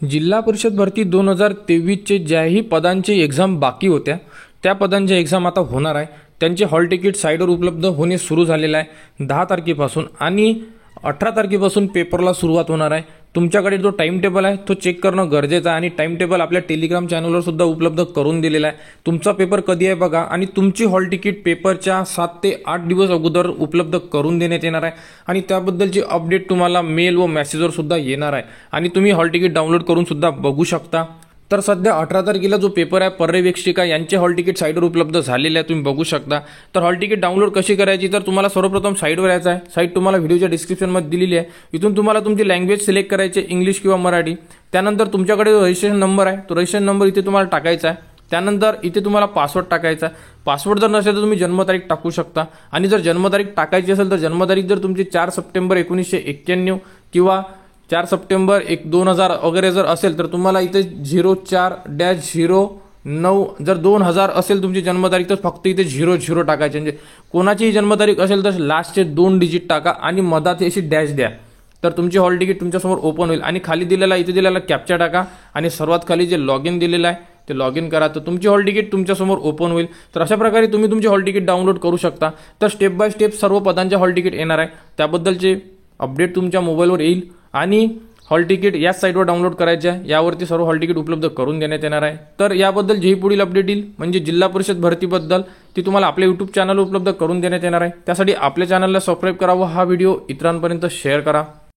जिल्हा परिषद भरती 2023चे ज्याही पदांची एक्झाम बाकी होत्या त्या पदांच्या एक्झाम आता होणार आहे। त्यांचे हॉल तिकीट साईटवर उपलब्ध होणे सुरू झालेलं आहे 10 तारखेपासून आणि 18 तारखेपासून पेपरला सुरुवात होणार आहे। तुमच्याकडे जो टाइम टेबल आहे तो चेक करणं गरजेचं आहे आणि टाइम टेबल आपल्या टेलिग्राम चॅनलवर सुद्धा उपलब्ध करून दिलेला आहे। तुमचा पेपर कधी आहे बघा आणि तुमची हॉल तिकीट पेपरच्या 7 ते 8 दिवस अगोदर उपलब्ध करून देण्यात येणार आहे आणि त्याबद्दलची अपडेट तुम्हाला मेल व मेसेजवर सुद्धा येणार आहे आणि तुम्ही हॉल तिकीट डाउनलोड करून सुद्धा बघू शकता। तर सध्या 18 तारखेला जो पेपर आहे पर्यवेक्षिका यांचे हॉल तिकीट साईटवर उपलब्ध झालेले आहे, तुम्ही बघू शकता। तर हॉल तिकीट डाउनलोड कशी करायची, तर तुम्हाला सर्वप्रथम साईटवर यायचं आहे। साईट तुम्हाला व्हिडिओच्या डिस्क्रिप्शनमध्ये दिलेली आहे। इथून तुम्हाला तुमची लँग्वेज सिलेक्ट करायची आहे, इंग्लिश किंवा मराठी। त्यानंतर तुमच्याकडे जो रजिस्ट्रेशन नंबर आहे तो रजिस्ट्रेशन नंबर इथे तुम्हाला टाकायचा आहे। त्यानंतर इथे तुम्हाला पासवर्ड टाकायचा आहे। पासवर्ड जर नसेल तर तुम्ही जन्मतारीख टाकू शकता आणि जर जन्मतारीख टाकायची असेल तर जन्मतारीख जर तुमची 4 सप्टेंबर 1991 किंवा 4 सप्टेंबर 2000 वगैरे जर असेल तर तुम्हाला इथे 04-09 जर 2000 असेल तुमची जन्मतारीख तर फक्त इथे 00 टाकायचे। म्हणजे कोणाचीही जन्मतारीख असेल तर लास्टचे 2 डिजिट टाका आणि मधात अशी डॅश द्या, तर तुमची हॉल तिकीट तुमच्यासमोर ओपन होईल। आणि खाली दिलेला इथे दिलेला कॅप्चा टाका आणि सर्वात खाली जे लॉग इन दिलेलं आहे ते लॉग इन करा, तर तुमची हॉल तिकीट तुमच्यासमोर ओपन होईल। तर अशा प्रकारे तुम्ही तुमची हॉल तिकीट डाउनलोड करू शकता। तर स्टेप बाय स्टेप सर्व पदांचे हॉल तिकीट येणार आहे, त्याबद्दलचे अपडेट तुमच्या मोबाईलवर येईल आणि हॉल तिकीट याच साईटवर डाउनलोड करायचे आहे। यावरती सर्व हॉल तिकीट उपलब्ध करून देण्यात येणार आहे। तर याबद्दल जेही पुढील अपडेट येईल म्हणजे जिल्हा परिषद भरतीबद्दल ती तुम्हाला आपल्या यूट्यूब चॅनल उपलब्ध करून देण्यात येणार आहे। त्यासाठी आपल्या चॅनलला सबस्क्राईब करा व हा व्हिडिओ इतरांपर्यंत शेअर करा।